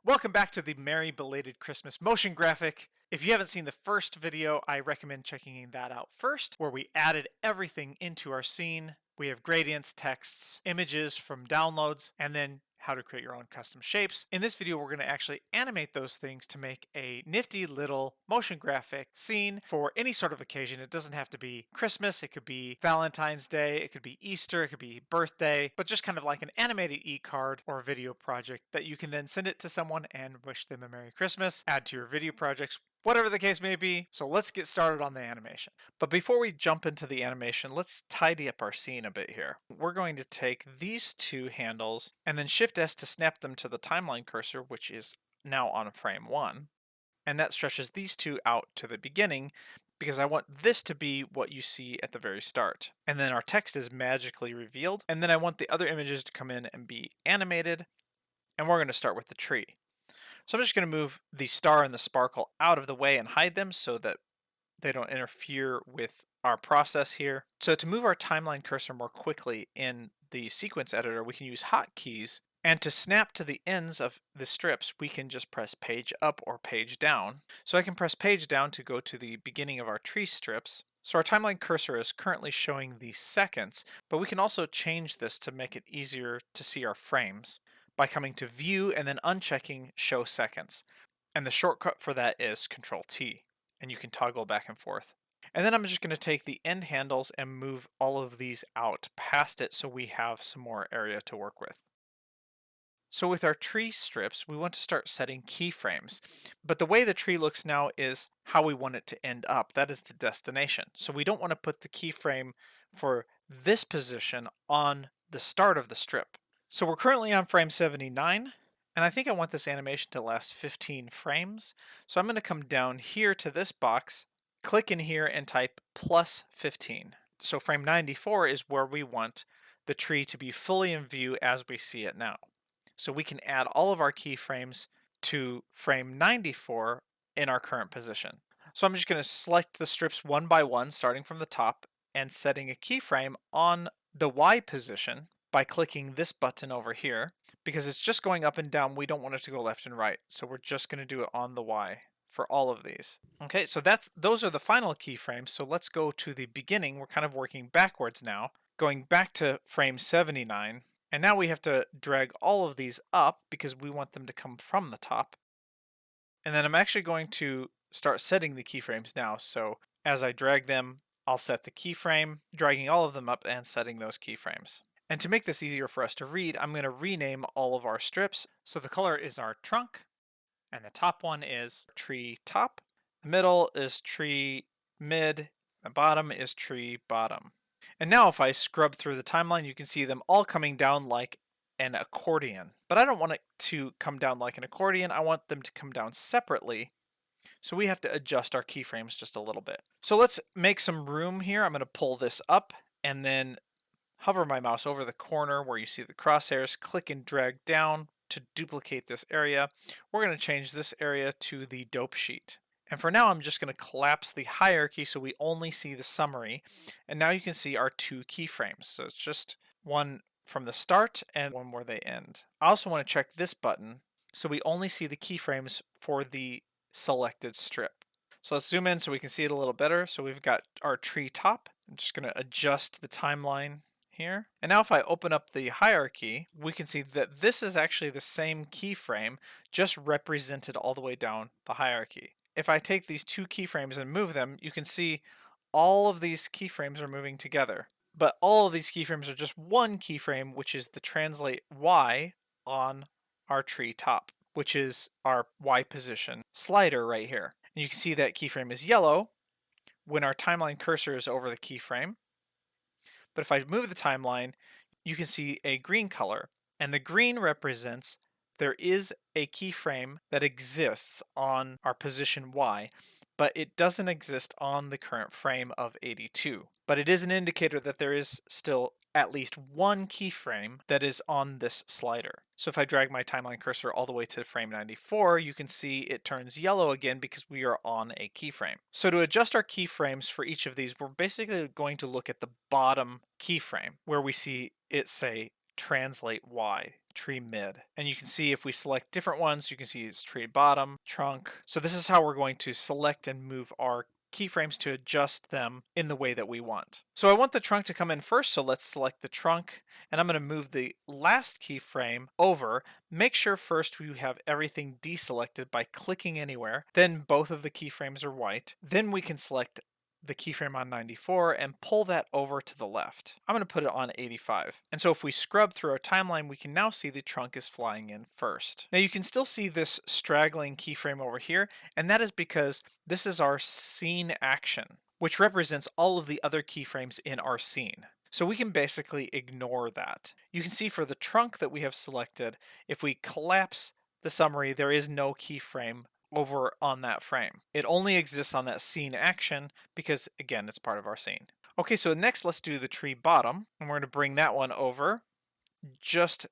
Welcome back to the Merry Belated Christmas motion graphic. If you haven't seen the first video, I recommend checking that out first, where we added everything into our scene. We have gradients, texts, images from downloads, and then how to create your own custom shapes. In this video, we're going to actually animate those things to make a nifty little motion graphic scene for any sort of occasion. It doesn't have to be Christmas, it could be Valentine's Day, it could be Easter, it could be birthday, but just kind of like an animated e-card or video project that you can then send it to someone and wish them a Merry Christmas, add to your video projects, whatever the case may be. So let's get started on the animation. But before we jump into the animation, let's tidy up our scene a bit here. We're going to take these two handles and then Shift S to snap them to the timeline cursor, which is now on frame 1. And that stretches these two out to the beginning because I want this to be what you see at the very start. And then our text is magically revealed. And then I want the other images to come in and be animated. And we're going to start with the tree. So I'm just going to move the star and the sparkle out of the way and hide them so that they don't interfere with our process here. So to move our timeline cursor more quickly in the sequence editor, we can use hotkeys. And to snap to the ends of the strips, we can just press page up or page down. So I can press page down to go to the beginning of our tree strips. So our timeline cursor is currently showing the seconds, but we can also change this to make it easier to see our frames by coming to View and then unchecking Show Seconds. And the shortcut for that is Control T, and you can toggle back and forth. And then I'm just going to take the end handles and move all of these out past it so we have some more area to work with. So with our tree strips, we want to start setting keyframes. But the way the tree looks now is how we want it to end up. That is the destination. So we don't want to put the keyframe for this position on the start of the strip. So we're currently on frame 79, and I think I want this animation to last 15 frames. So I'm going to come down here to this box, click in here and type plus 15. So frame 94 is where we want the tree to be fully in view as we see it now. So we can add all of our keyframes to frame 94 in our current position. So I'm just going to select the strips one by one, starting from the top, and setting a keyframe on the Y position by clicking this button over here. Because it's just going up and down, we don't want it to go left and right. So we're just going to do it on the Y for all of these. Okay, so those are the final keyframes. So let's go to the beginning. We're kind of working backwards now, going back to frame 79. And now we have to drag all of these up because we want them to come from the top. And then I'm actually going to start setting the keyframes now. So as I drag them, I'll set the keyframe, dragging all of them up and setting those keyframes. And to make this easier for us to read, I'm going to rename all of our strips. So the color is our trunk, and the top one is tree top, the middle is tree mid, the bottom is tree bottom. And now if I scrub through the timeline, you can see them all coming down like an accordion. But I don't want it to come down like an accordion, I want them to come down separately. So we have to adjust our keyframes just a little bit. So let's make some room here. I'm going to pull this up and then hover my mouse over the corner where you see the crosshairs, click and drag down to duplicate this area. We're going to change this area to the dope sheet. And for now, I'm just going to collapse the hierarchy so we only see the summary. And now you can see our two keyframes. So it's just one from the start and one where they end. I also want to check this button so we only see the keyframes for the selected strip. So let's zoom in so we can see it a little better. So we've got our tree top. I'm just going to adjust the timeline here. And now if I open up the hierarchy, we can see that this is actually the same keyframe, just represented all the way down the hierarchy. If I take these two keyframes and move them, you can see all of these keyframes are moving together. But all of these keyframes are just one keyframe, which is the translate Y on our tree top, which is our Y position slider right here. And you can see that keyframe is yellow when our timeline cursor is over the keyframe. But if I move the timeline, you can see a green color. And the green represents there is a keyframe that exists on our position Y, but it doesn't exist on the current frame of 82. But it is an indicator that there is still at least one keyframe that is on this slider. So if I drag my timeline cursor all the way to frame 94, you can see it turns yellow again because we are on a keyframe. So to adjust our keyframes for each of these, we're basically going to look at the bottom keyframe where we see it say translate Y, tree mid. And you can see if we select different ones, you can see it's tree bottom, trunk. So this is how we're going to select and move our keyframes to adjust them in the way that we want. So I want the trunk to come in first, so let's select the trunk, and I'm going to move the last keyframe over. Make sure first we have everything deselected by clicking anywhere, then both of the keyframes are white. Then we can select the keyframe on 94 and pull that over to the left. I'm going to put it on 85. And so if we scrub through our timeline, we can now see the trunk is flying in first. Now you can still see this straggling keyframe over here, and that is because this is our scene action, which represents all of the other keyframes in our scene. So we can basically ignore that. You can see for the trunk that we have selected, if we collapse the summary, there is no keyframe over on that frame. It only exists on that scene action because, again, it's part of our scene. Okay, so next let's do the tree bottom, and we're going to bring that one over just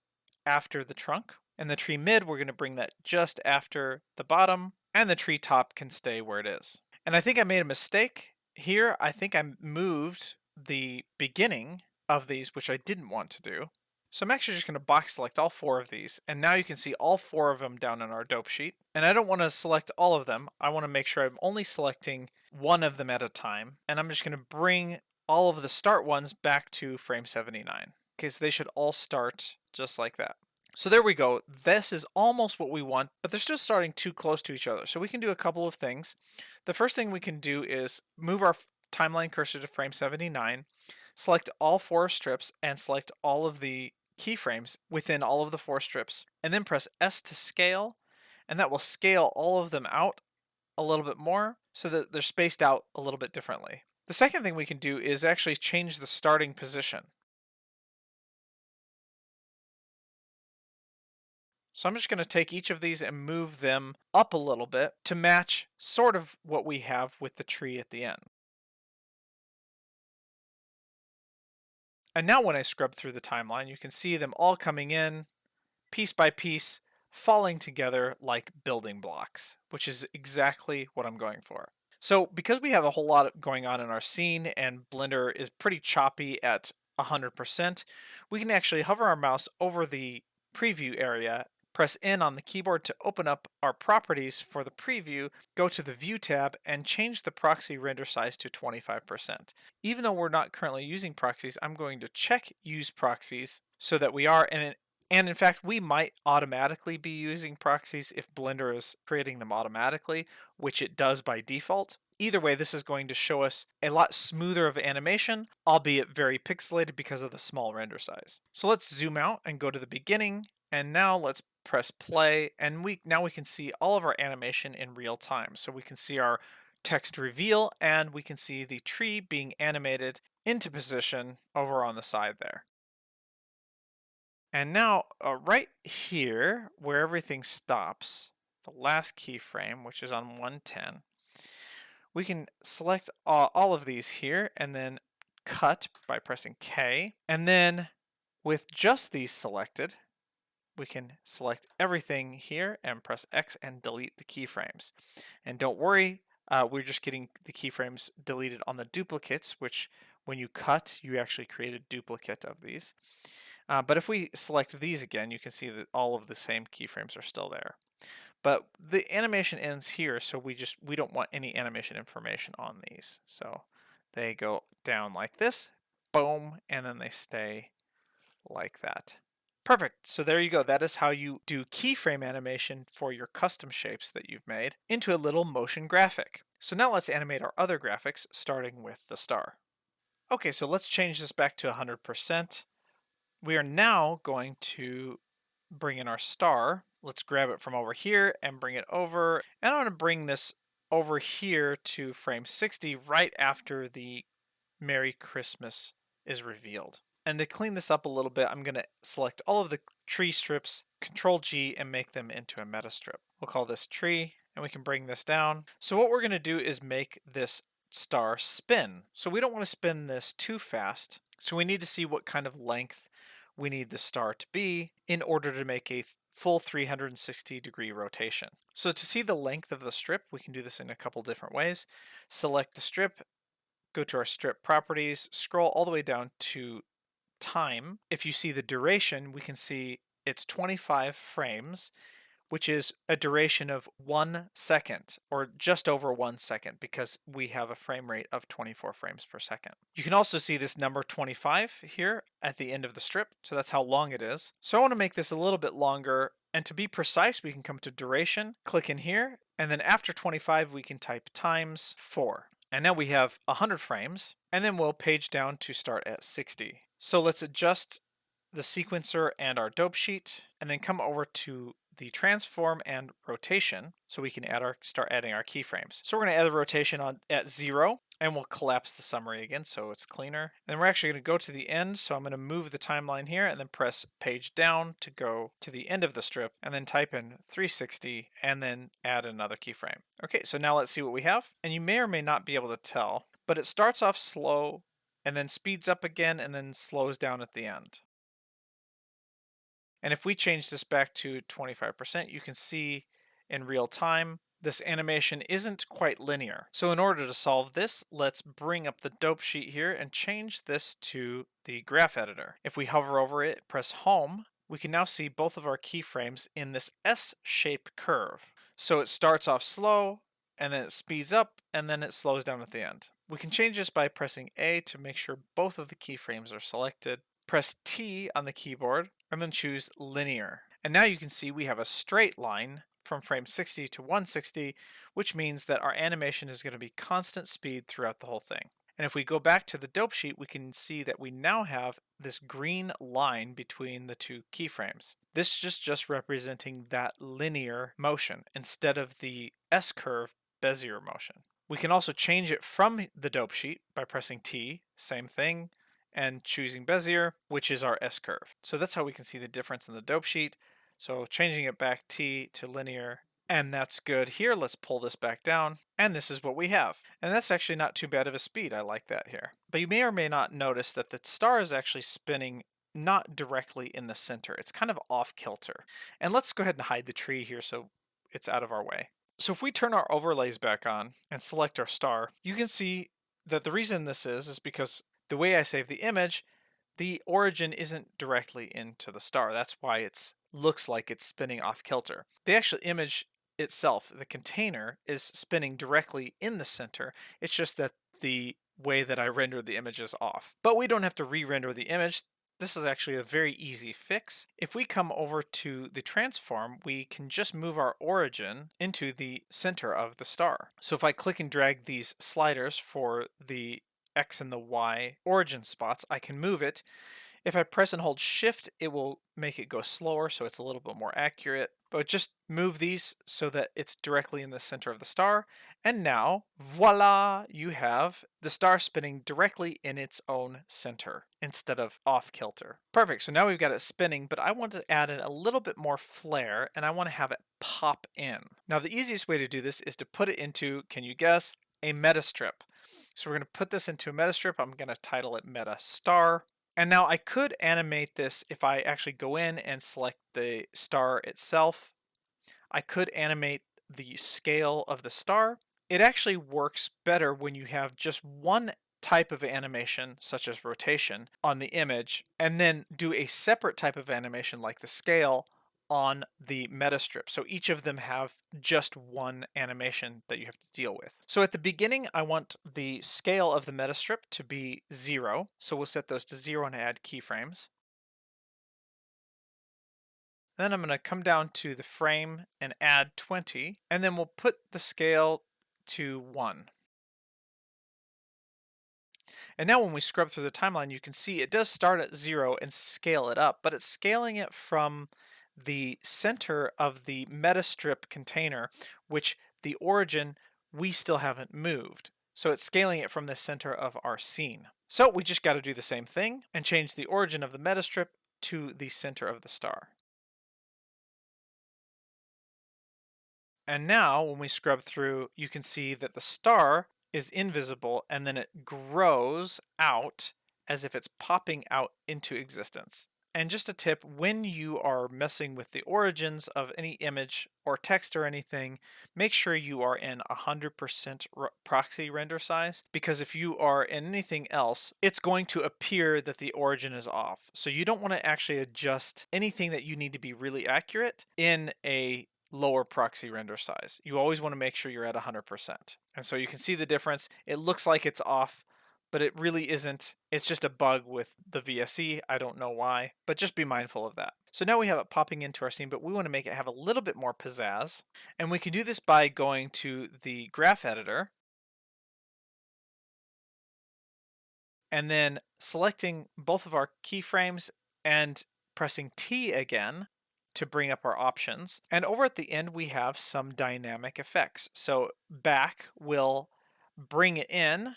after the trunk. And the tree mid, we're going to bring that just after the bottom, and the tree top can stay where it is. And I think I made a mistake here. I think I moved the beginning of these, which I didn't want to do. So I'm actually just going to box select all 4 of these, and now you can see all 4 of them down in our dope sheet. And I don't want to select all of them. I want to make sure I'm only selecting one of them at a time, and I'm just going to bring all of the start ones back to frame 79. Okay, so they should all start just like that. So there we go. This is almost what we want, but they're still starting too close to each other. So we can do a couple of things. The first thing we can do is move our timeline cursor to frame 79, select all 4 strips, and select all of the keyframes within all of the 4 strips, and then press S to scale, and that will scale all of them out a little bit more so that they're spaced out a little bit differently. The second thing we can do is actually change the starting position. So I'm just going to take each of these and move them up a little bit to match sort of what we have with the tree at the end. And now when I scrub through the timeline, you can see them all coming in piece by piece, falling together like building blocks, which is exactly what I'm going for. So because we have a whole lot going on in our scene and Blender is pretty choppy at 100%, we can actually hover our mouse over the preview area, press N on the keyboard to open up our properties for the preview, go to the View tab, and change the proxy render size to 25%. Even though we're not currently using proxies, I'm going to check Use Proxies so that we are, and in fact, we might automatically be using proxies if Blender is creating them automatically, which it does by default. Either way, this is going to show us a lot smoother of animation, albeit very pixelated because of the small render size. So let's zoom out and go to the beginning, and now let's press play, and now we can see all of our animation in real time. So we can see our text reveal, and we can see the tree being animated into position over on the side there. And now right here, where everything stops, the last keyframe, which is on 110, we can select all of these here and then cut by pressing K. And then with just these selected, we can select everything here and press X and delete the keyframes. And don't worry, we're just getting the keyframes deleted on the duplicates, which when you cut, you actually create a duplicate of these. But if we select these again, you can see that all of the same keyframes are still there. But the animation ends here, so we don't want any animation information on these. So they go down like this, boom, and then they stay like that. Perfect. So there you go. That is how you do keyframe animation for your custom shapes that you've made into a little motion graphic. So now let's animate our other graphics, starting with the star. Okay, so let's change this back to 100%. We are now going to bring in our star. Let's grab it from over here and bring it over. And I'm going to bring this over here to frame 60 right after the Merry Christmas is revealed. And to clean this up a little bit, I'm going to select all of the tree strips, Control G, and make them into a meta strip. We'll call this tree, and we can bring this down. So what we're going to do is make this star spin. So we don't want to spin this too fast. So we need to see what kind of length we need the star to be in order to make a full 360-degree rotation. So to see the length of the strip, we can do this in a couple different ways. Select the strip, go to our strip properties, scroll all the way down to time. If you see the duration, we can see it's 25 frames, which is a duration of 1 second, or just over 1 second, because we have a frame rate of 24 frames per second. You can also see this number 25 here at the end of the strip, so that's how long it is. So I want to make this a little bit longer, and to be precise, we can come to duration, click in here, and then after 25 we can type times 4. And now we have 100 frames, and then we'll page down to start at 60. So let's adjust the sequencer and our dope sheet, and then come over to the transform and rotation so we can start adding our keyframes. So we're going to add the rotation on at 0, and we'll collapse the summary again so it's cleaner. And then we're actually going to go to the end, so I'm going to move the timeline here and then press page down to go to the end of the strip, and then type in 360 and then add another keyframe. Okay, so now let's see what we have. And you may or may not be able to tell, but it starts off slow and then speeds up again and then slows down at the end. And if we change this back to 25%, you can see in real time, this animation isn't quite linear. So in order to solve this, let's bring up the dope sheet here and change this to the graph editor. If we hover over it, press home, we can now see both of our keyframes in this S-shaped curve. So it starts off slow, and then it speeds up, and then it slows down at the end. We can change this by pressing A to make sure both of the keyframes are selected. Press T on the keyboard, and then choose linear. And now you can see we have a straight line from frame 60 to 160, which means that our animation is going to be constant speed throughout the whole thing. And if we go back to the dope sheet, we can see that we now have this green line between the two keyframes. This is just representing that linear motion instead of the S-curve Bezier motion. We can also change it from the dope sheet by pressing T, same thing, and choosing Bezier, which is our S-curve. So that's how we can see the difference in the dope sheet. So changing it back T to linear, and that's good here. Let's pull this back down, and this is what we have. And that's actually not too bad of a speed. I like that here. But you may or may not notice that the star is actually spinning not directly in the center. It's kind of off kilter. And let's go ahead and hide the tree here so it's out of our way. So if we turn our overlays back on and select our star, you can see that the reason this is because the way I save the image, the origin isn't directly into the star. That's why it looks like it's spinning off kilter. The actual image itself, the container, is spinning directly in the center. It's just that the way that I rendered the image is off. But we don't have to re-render the image. This is actually a very easy fix. If we come over to the transform, we can just move our origin into the center of the star. So if I click and drag these sliders for the X and the Y origin spots, I can move it. If I press and hold shift, it will make it go slower, so it's a little bit more accurate. But just move these so that it's directly in the center of the star. And now, voila, you have the star spinning directly in its own center instead of off kilter. Perfect, so now we've got it spinning, but I want to add in a little bit more flair, and I want to have it pop in. Now the easiest way to do this is to put it into, can you guess, a meta strip. So we're going to put this into a meta strip. I'm going to title it Meta Star. And now I could animate this if I actually go in and select the star itself. I could animate the scale of the star. It actually works better when you have just one type of animation, such as rotation, on the image, and then do a separate type of animation like the scale on the meta strip. So each of them have just one animation that you have to deal with. So at the beginning, I want the scale of the meta strip to be 0. So we'll set those to 0 and add keyframes. Then I'm going to come down to the frame and add 20, and then we'll put the scale to 1. And now when we scrub through the timeline, you can see it does start at 0 and scale it up, but it's scaling it from the center of the metastrip container, which the origin we still haven't moved. So it's scaling it from the center of our scene. So we just got to do the same thing and change the origin of the metastrip to the center of the star. And now when we scrub through, you can see that the star is invisible, and then it grows out as if it's popping out into existence. And just a tip, when you are messing with the origins of any image or text or anything, make sure you are in 100% proxy render size, because if you are in anything else, it's going to appear that the origin is off. So you don't want to actually adjust anything that you need to be really accurate in a lower proxy render size. You always want to make sure you're at 100%. And so you can see the difference. It looks like it's off, but it really isn't. It's just a bug with the VSE. I don't know why, but just be mindful of that. So now we have it popping into our scene, but we want to make it have a little bit more pizzazz. And we can do this by going to the graph editor and then selecting both of our keyframes and pressing T again to bring up our options. And over at the end, we have some dynamic effects. So back will bring it in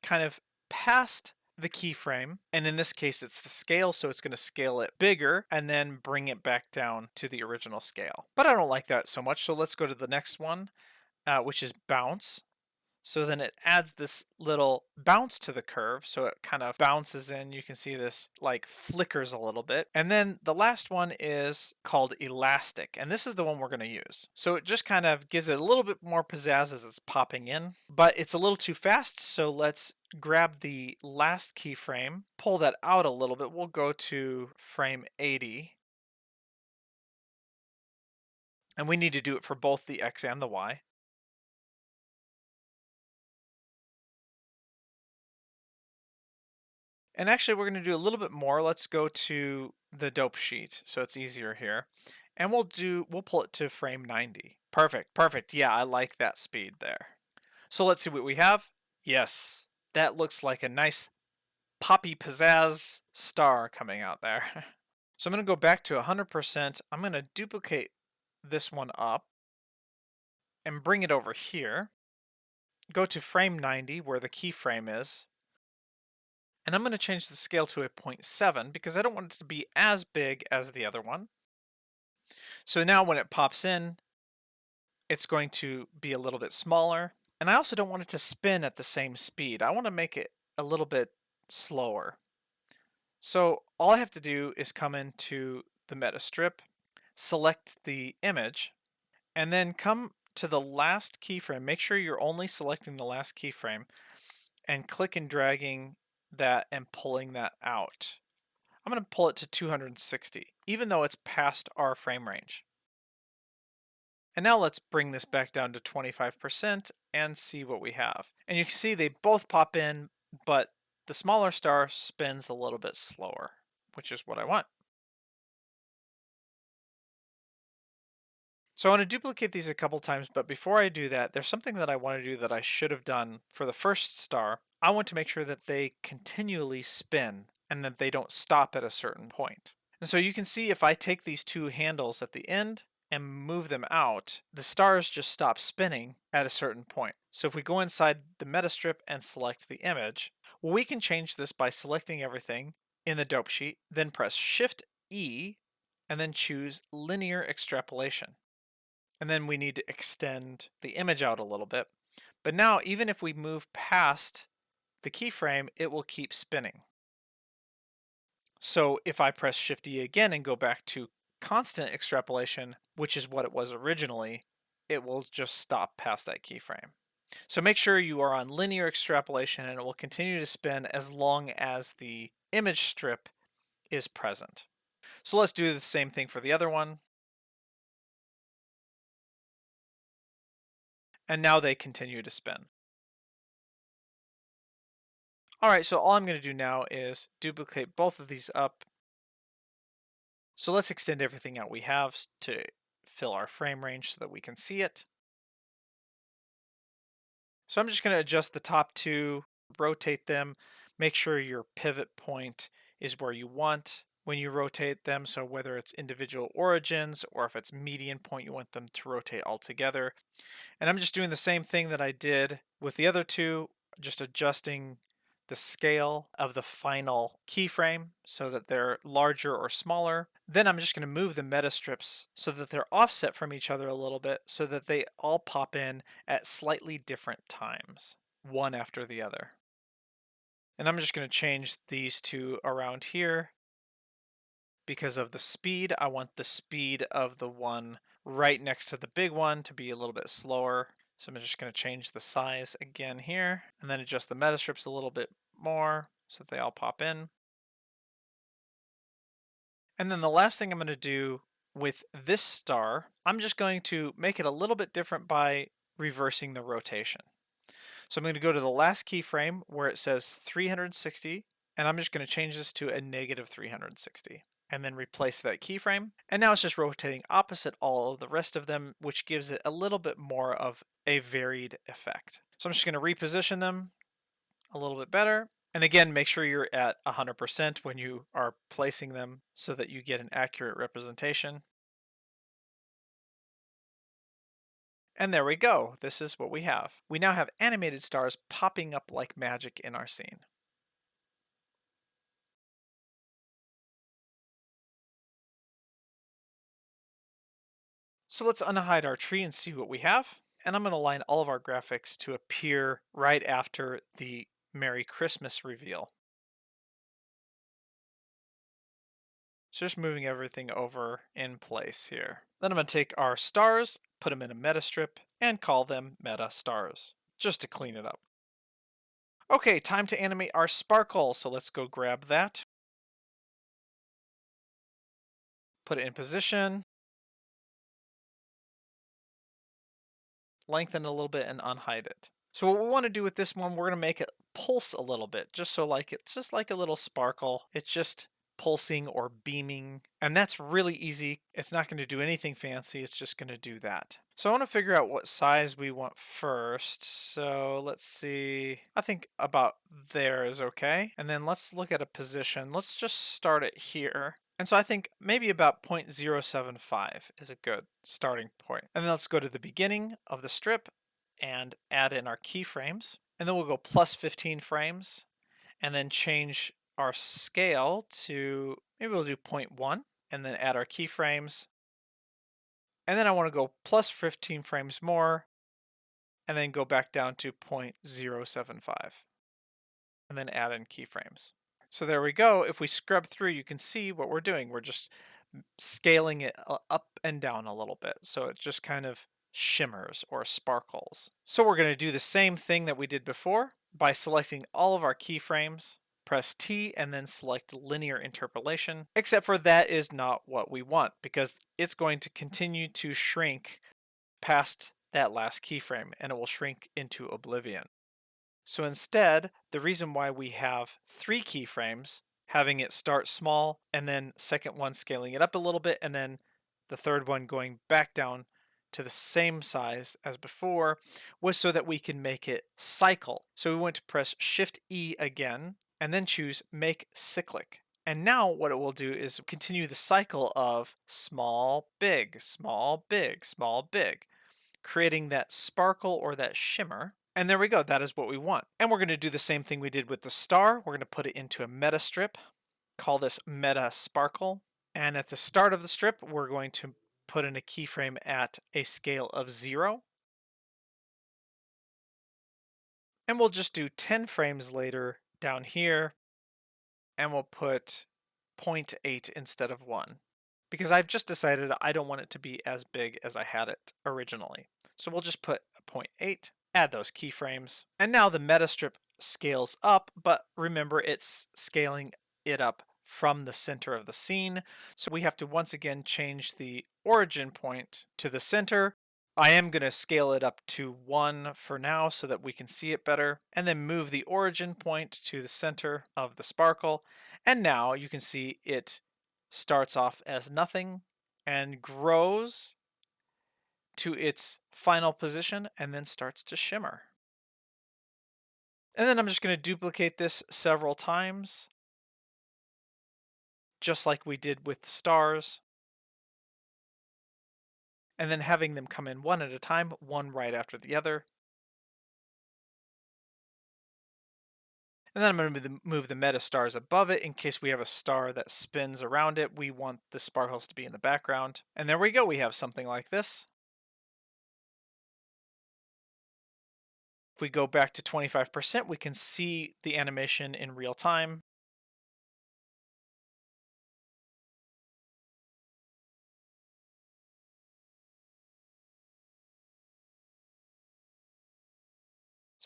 kind of past the keyframe, and in this case it's the scale, so it's going to scale it bigger and then bring it back down to the original scale. But I don't like that so much, so let's go to the next one, which is bounce. So then it adds this little bounce to the curve, so it kind of bounces in. You can see this like flickers a little bit. And then the last one is called elastic, and this is the one we're going to use. So it just kind of gives it a little bit more pizzazz as it's popping in, but it's a little too fast, so let's grab the last keyframe, pull that out a little bit. We'll go to frame 80. And we need to do it for both the X and the Y. And actually, we're going to do a little bit more. Let's go to the dope sheet so it's easier here. And we'll pull it to frame 90. Perfect, perfect. Yeah, I like that speed there. So let's see what we have. Yes, that looks like a nice poppy pizzazz star coming out there. So I'm going to go back to 100%. I'm going to duplicate this one up and bring it over here. Go to frame 90 where the keyframe is. And I'm going to change the scale to a 0.7 because I don't want it to be as big as the other one. So now when it pops in, it's going to be a little bit smaller. And I also don't want it to spin at the same speed. I want to make it a little bit slower. So all I have to do is come into the meta strip, select the image, and then come to the last keyframe. Make sure you're only selecting the last keyframe and click and dragging that and pulling that out. I'm going to pull it to 260, even though it's past our frame range. And now let's bring this back down to 25% and see what we have. And you can see they both pop in, but the smaller star spins a little bit slower, which is what I want. So I want to duplicate these a couple times, but before I do that, there's something that I want to do that I should have done for the first star. I want to make sure that they continually spin and that they don't stop at a certain point. And so you can see if I take these two handles at the end and move them out, the stars just stop spinning at a certain point. So if we go inside the meta strip and select the image, well, we can change this by selecting everything in the dope sheet, then press Shift E, and then choose linear extrapolation. And then we need to extend the image out a little bit. But now, even if we move past the keyframe, it will keep spinning. So if I press Shift E again and go back to constant extrapolation, which is what it was originally, it will just stop past that keyframe. So make sure you are on linear extrapolation and it will continue to spin as long as the image strip is present. So let's do the same thing for the other one. And now they continue to spin. All right, so all I'm going to do now is duplicate both of these up. So let's extend everything out we have to fill our frame range so that we can see it. So I'm just going to adjust the top two, rotate them, make sure your pivot point is where you want when you rotate them. So whether it's individual origins or if it's median point, you want them to rotate all together. And I'm just doing the same thing that I did with the other two, just adjusting the scale of the final keyframe so that they're larger or smaller. Then I'm just going to move the meta strips so that they're offset from each other a little bit so that they all pop in at slightly different times, one after the other. And I'm just going to change these two around here because of the speed. I want the speed of the one right next to the big one to be a little bit slower. So I'm just going to change the size again here, and then adjust the meta strips a little bit more so that they all pop in. And then the last thing I'm going to do with this star, I'm just going to make it a little bit different by reversing the rotation. So I'm going to go to the last keyframe where it says 360, and I'm just going to change this to a negative 360, and then replace that keyframe. And now it's just rotating opposite all of the rest of them, which gives it a little bit more of a varied effect. So I'm just going to reposition them a little bit better. And again, make sure you're at 100% when you are placing them so that you get an accurate representation. And there we go. This is what we have. We now have animated stars popping up like magic in our scene. So let's unhide our tree and see what we have. And I'm going to line all of our graphics to appear right after the Merry Christmas reveal. So just moving everything over in place here. Then I'm going to take our stars, put them in a meta strip, and call them meta stars, just to clean it up. Okay, time to animate our sparkle. So let's go grab that. Put it in position. Lengthen a little bit and unhide it. So what we want to do with this one, we're going to make it pulse a little bit, just so like it's just like a little sparkle. It's just pulsing or beaming, and that's really easy. It's not going to do anything fancy. It's just going to do that. So I want to figure out what size we want first. So let's see. I think about there is okay. And then let's look at a position. Let's just start it here. And so I think maybe about 0.075 is a good starting point. And then let's go to the beginning of the strip and add in our keyframes. And then we'll go plus 15 frames and then change our scale to, maybe we'll do 0.1 and then add our keyframes. And then I want to go plus 15 frames more and then go back down to 0.075 and then add in keyframes. So there we go. If we scrub through, you can see what we're doing. We're just scaling it up and down a little bit. So it just kind of shimmers or sparkles. So we're going to do the same thing that we did before by selecting all of our keyframes, press T and then select linear interpolation, except for that is not what we want because it's going to continue to shrink past that last keyframe and it will shrink into oblivion. So instead, the reason why we have 3 keyframes, having it start small and then second one scaling it up a little bit and then the third one going back down to the same size as before, was so that we can make it cycle. So we want to press Shift E again and then choose Make Cyclic. And now what it will do is continue the cycle of small, big, small, big, small, big, creating that sparkle or that shimmer. And there we go, that is what we want. And we're going to do the same thing we did with the star. We're going to put it into a meta strip, call this Meta Sparkle. And at the start of the strip, we're going to put in a keyframe at a scale of 0. And we'll just do 10 frames later down here, and we'll put 0.8 instead of 1. Because I've just decided I don't want it to be as big as I had it originally. So we'll just put 0.8. Add those keyframes. And now the meta strip scales up, but remember it's scaling it up from the center of the scene. So we have to once again change the origin point to the center. I am going to scale it up to 1 for now so that we can see it better, and then move the origin point to the center of the sparkle. And now you can see it starts off as nothing and grows to its final position and then starts to shimmer. And then I'm just going to duplicate this several times, just like we did with the stars, and then having them come in one at a time, one right after the other. And then I'm going to move the meta stars above it in case we have a star that spins around it. We want the sparkles to be in the background. And there we go, we have something like this. If we go back to 25%, we can see the animation in real time.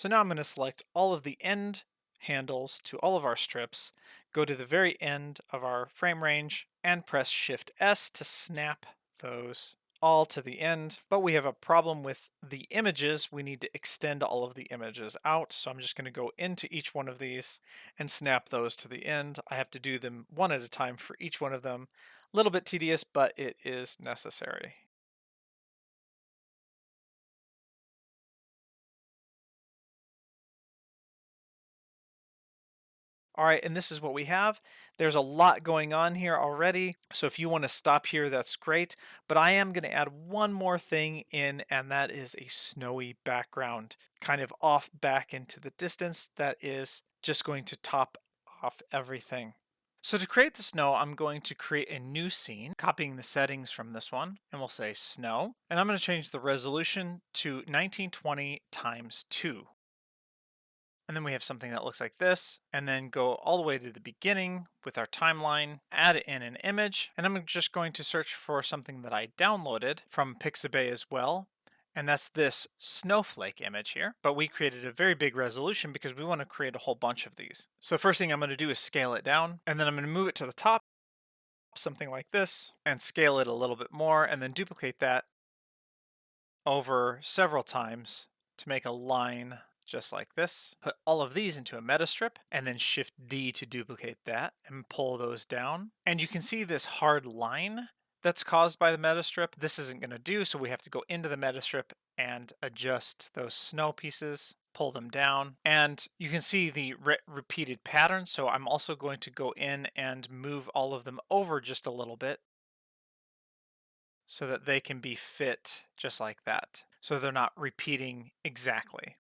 So now I'm going to select all of the end handles to all of our strips, go to the very end of our frame range, and press Shift S to snap those all to the end. But we have a problem with the images. We need to extend all of the images out. So I'm just going to go into each one of these and snap those to the end. I have to do them one at a time for each one of them. A little bit tedious, but it is necessary. All right, and this is what we have. There's a lot going on here already, so if you want to stop here, that's great. But I am going to add one more thing in, and that is a snowy background, kind of off back into the distance. That is just going to top off everything. So to create the snow, I'm going to create a new scene, copying the settings from this one, and we'll say snow. And I'm going to change the resolution to 1920 times 2. And then we have something that looks like this, and then go all the way to the beginning with our timeline, add in an image, and I'm just going to search for something that I downloaded from Pixabay as well, and that's this snowflake image here. But we created a very big resolution because we want to create a whole bunch of these. So first thing I'm going to do is scale it down, and then I'm going to move it to the top, something like this, and scale it a little bit more, and then duplicate that over several times to make a line just like this. Put all of these into a meta strip and then Shift D to duplicate that and pull those down. And you can see this hard line that's caused by the meta strip. This isn't going to do, so we have to go into the meta strip and adjust those snow pieces, pull them down, and you can see the repeated pattern. So I'm also going to go in and move all of them over just a little bit so that they can be fit just like that. So they're not repeating exactly.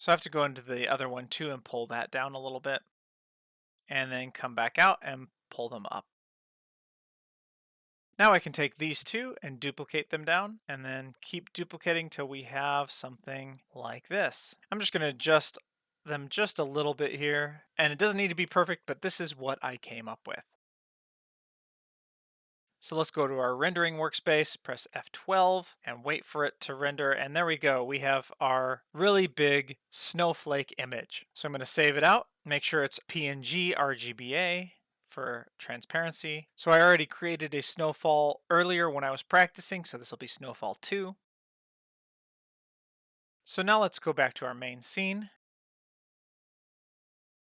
So I have to go into the other one too and pull that down a little bit, and then come back out and pull them up. Now I can take these two and duplicate them down, and then keep duplicating till we have something like this. I'm just going to adjust them just a little bit here, and it doesn't need to be perfect, but this is what I came up with. So let's go to our rendering workspace, press F12 and wait for it to render. And there we go. We have our really big snowflake image. So I'm going to save it out, make sure it's PNG RGBA for transparency. So I already created a snowfall earlier when I was practicing, so this will be snowfall 2. So now let's go back to our main scene.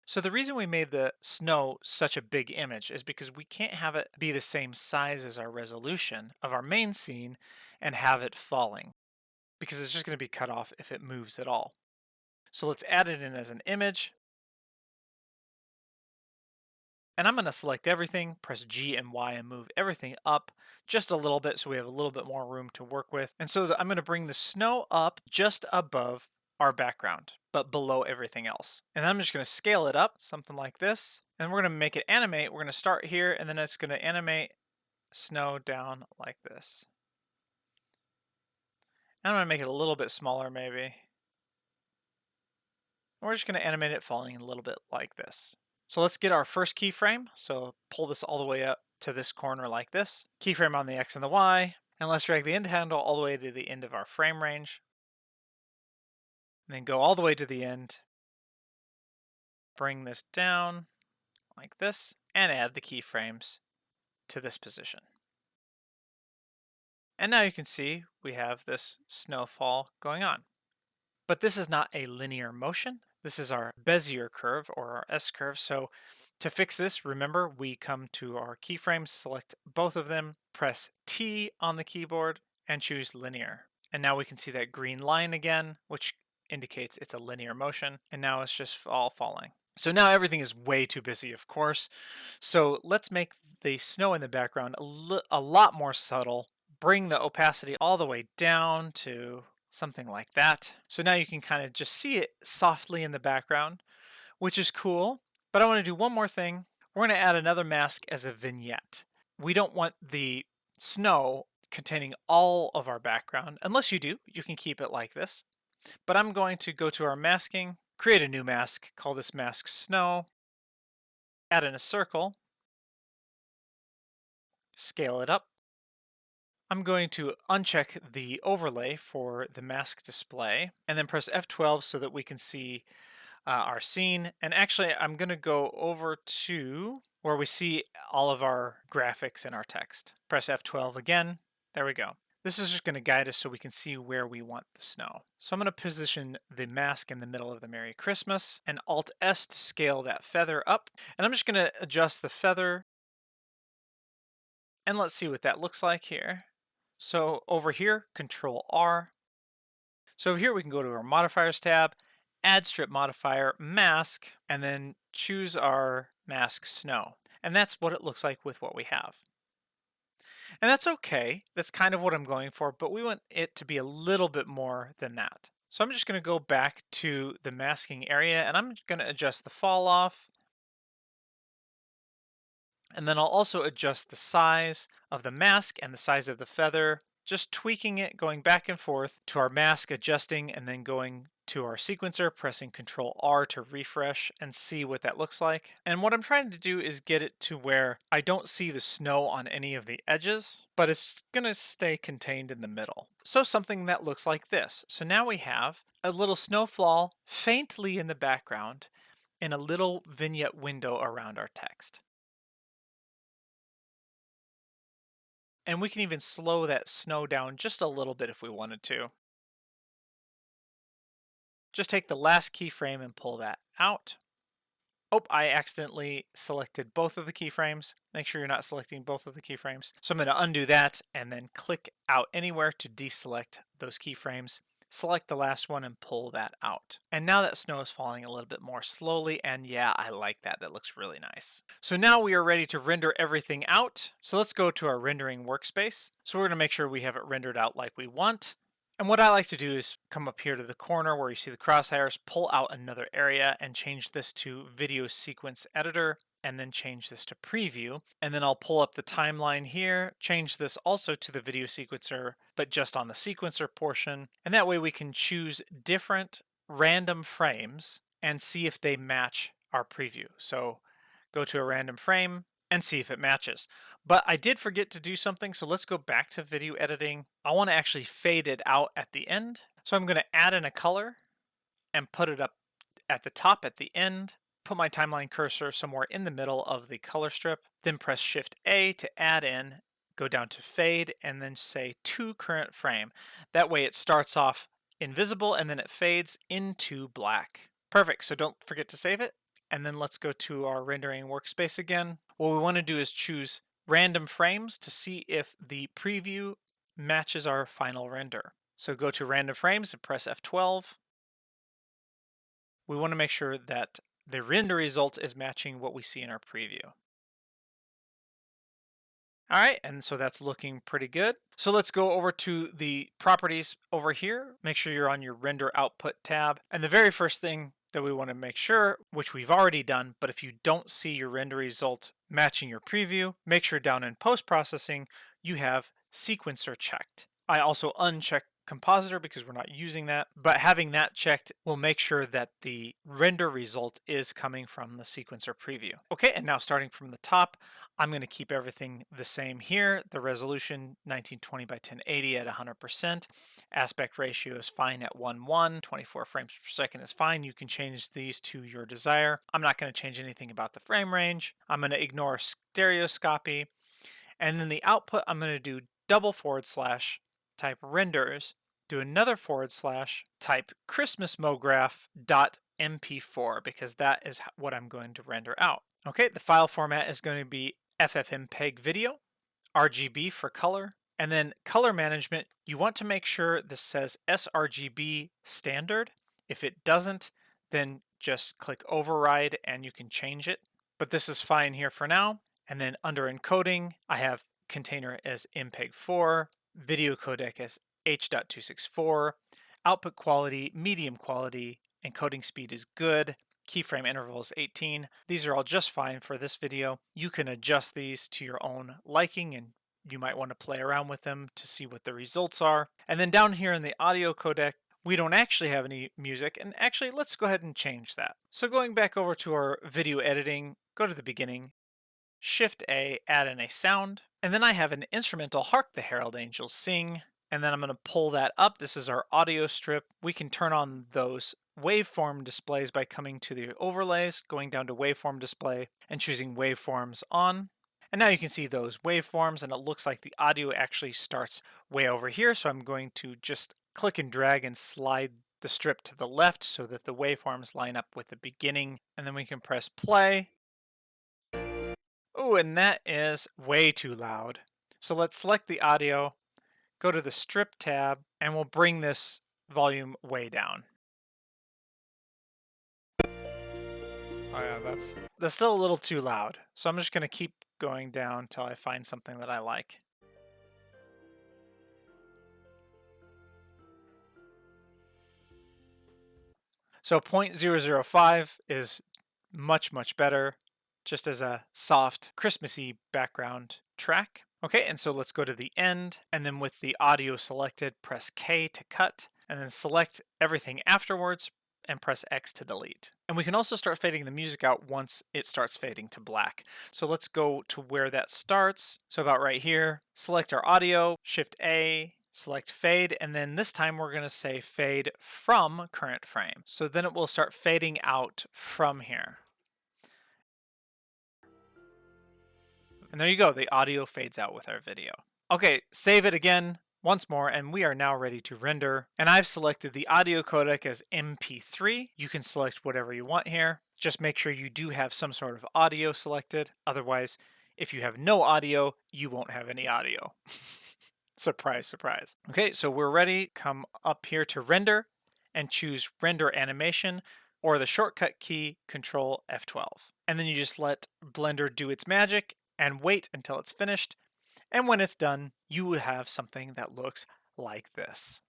So the reason we made the snow such a big image is because we can't have it be the same size as our resolution of our main scene and have it falling, because it's just going to be cut off if it moves at all. So let's add it in as an image. And I'm going to select everything, press G and Y and move everything up just a little bit so we have a little bit more room to work with. And so I'm going to bring the snow up just above our background, but below everything else. And I'm just going to scale it up, something like this. And we're going to make it animate. We're going to start here, and then it's going to animate snow down like this. And I'm going to make it a little bit smaller maybe. And we're just going to animate it falling a little bit like this. So let's get our first keyframe. So pull this all the way up to this corner like this. Keyframe on the X and the Y. And let's drag the end handle all the way to the end of our frame range. And then go all the way to the end. Bring this down like this and add the keyframes to this position. And now you can see we have this snowfall going on. But this is not a linear motion. This is our Bezier curve or our S curve. So to fix this, remember, we come to our keyframes, select both of them, press T on the keyboard and choose linear. And now we can see that green line again, which indicates it's a linear motion. And now it's just all falling. So now everything is way too busy, of course. So let's make the snow in the background a lot more subtle. Bring the opacity all the way down to something like that. So now you can kind of just see it softly in the background, which is cool. But I want to do one more thing. We're going to add another mask as a vignette. We don't want the snow containing all of our background. Unless you do, you can keep it like this. But I'm going to go to our masking, create a new mask, call this mask snow, add in a circle, scale it up. I'm going to uncheck the overlay for the mask display and then press F12 so that we can see our scene. And actually, I'm going to go over to where we see all of our graphics and our text. Press F12 again. There we go. This is just going to guide us so we can see where we want the snow. So I'm going to position the mask in the middle of the Merry Christmas and Alt S to scale that feather up. And I'm just going to adjust the feather. And let's see what that looks like here. So over here, Control R. So over here we can go to our modifiers tab, add strip modifier, mask, and then choose our mask snow. And that's what it looks like with what we have. And that's okay. That's kind of what I'm going for, but we want it to be a little bit more than that. So I'm just going to go back to the masking area and I'm going to adjust the fall off. And then I'll also adjust the size of the mask and the size of the feather, just tweaking it, going back and forth to our mask, adjusting, and then going to our sequencer, pressing Control R to refresh and see what that looks like. And what I'm trying to do is get it to where I don't see the snow on any of the edges, but it's gonna stay contained in the middle. So something that looks like this. So now we have a little snowfall faintly in the background and a little vignette window around our text. And we can even slow that snow down just a little bit if we wanted to. Just take the last keyframe and pull that out. Oh, I accidentally selected both of the keyframes. Make sure you're not selecting both of the keyframes. So I'm going to undo that and then click out anywhere to deselect those keyframes. Select the last one and pull that out. And now that snow is falling a little bit more slowly, and yeah, I like that. That looks really nice. So now we are ready to render everything out. So let's go to our rendering workspace. So we're going to make sure we have it rendered out like we want. And what I like to do is come up here to the corner where you see the crosshairs, pull out another area and change this to Video Sequence Editor, and then change this to Preview. And then I'll pull up the timeline here, change this also to the video sequencer, but just on the sequencer portion. And that way we can choose different random frames and see if they match our preview. So go to a random frame and see if it matches. But I did forget to do something, so let's go back to video editing. I want to actually fade it out at the end. So I'm going to add in a color and put it up at the top at the end. Put my timeline cursor somewhere in the middle of the color strip, then press Shift A to add in, go down to fade, and then say to current frame. That way it starts off invisible and then it fades into black. Perfect, so don't forget to save it. And then let's go to our rendering workspace again. What we want to do is choose random frames to see if the preview matches our final render. So go to random frames and press F12. We want to make sure that the render result is matching what we see in our preview. All right, and so that's looking pretty good. So let's go over to the properties over here. Make sure you're on your render output tab. And the very first thing that we want to make sure, which we've already done, but if you don't see your render result matching your preview, make sure down in post-processing, you have sequencer checked. I also unchecked compositor because we're not using that, but having that checked will make sure that the render result is coming from the sequencer preview. Okay, and now starting from the top, I'm going to keep everything the same here. The resolution 1920 by 1080 at 100%. Aspect ratio is fine at 1:1. 24 frames per second is fine. You can change these to your desire. I'm not going to change anything about the frame range. I'm going to ignore stereoscopy. And then the output, I'm going to do // type renders, do another / type Christmas MoGraph .mp4 because that is what I'm going to render out. Okay, the file format is going to be FFmpeg video, RGB for color, and then color management, you want to make sure this says sRGB standard. If it doesn't, then just click override and you can change it. But this is fine here for now. And then under encoding, I have container as MPEG-4, video codec as H.264, output quality, medium quality, encoding speed is good, keyframe interval is 18. These are all just fine for this video. You can adjust these to your own liking and you might want to play around with them to see what the results are. And then down here in the audio codec, we don't actually have any music, and actually let's go ahead and change that. So going back over to our video editing, go to the beginning, Shift A, add in a sound. And then I have an instrumental Hark the Herald Angels Sing. And then I'm going to pull that up. This is our audio strip. We can turn on those waveform displays by coming to the overlays, going down to waveform display and choosing waveforms on. And now you can see those waveforms, and it looks like the audio actually starts way over here. So I'm going to just click and drag and slide the strip to the left so that the waveforms line up with the beginning. And then we can press play. Oh, and that is way too loud. So let's select the audio, go to the strip tab, and we'll bring this volume way down. Oh yeah, that's still a little too loud. So I'm just going to keep going down until I find something that I like. So 0.005 is much, much better, just as a soft Christmassy background track. Okay, and so let's go to the end, and then with the audio selected, press K to cut, and then select everything afterwards, and press X to delete. And we can also start fading the music out once it starts fading to black. So let's go to where that starts. So about right here, select our audio, Shift A, select fade, and then this time we're going to say fade from current frame. So then it will start fading out from here. And there you go, the audio fades out with our video. Okay, save it again once more, and we are now ready to render. And I've selected the audio codec as MP3. You can select whatever you want here. Just make sure you do have some sort of audio selected. Otherwise, if you have no audio, you won't have any audio. Surprise, surprise. Okay, so we're ready. Come up here to render and choose render animation, or the shortcut key, Control F12. And then you just let Blender do its magic and wait until it's finished. And when it's done, you will have something that looks like this.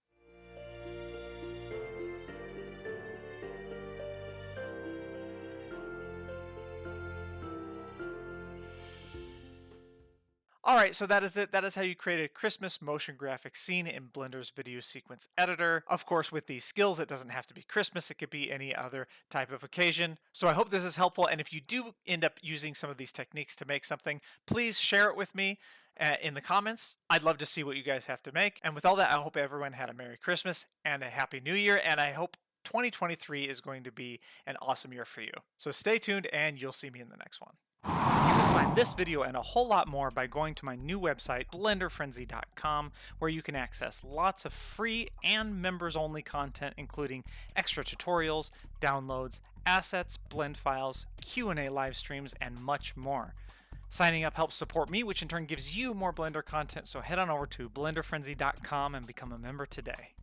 Alright, so that is it. That is how you create a Christmas motion graphic scene in Blender's video sequence editor. Of course, with these skills, it doesn't have to be Christmas. It could be any other type of occasion. So I hope this is helpful. And if you do end up using some of these techniques to make something, please share it with me in the comments. I'd love to see what you guys have to make. And with all that, I hope everyone had a Merry Christmas and a Happy New Year. And I hope 2023 is going to be an awesome year for you. So stay tuned and you'll see me in the next one. You can find this video and a whole lot more by going to my new website, blenderfrenzy.com, where you can access lots of free and members-only content, including extra tutorials, downloads, assets, blend files, Q&A live streams, and much more. Signing up helps support me, which in turn gives you more Blender content, so head on over to blenderfrenzy.com and become a member today.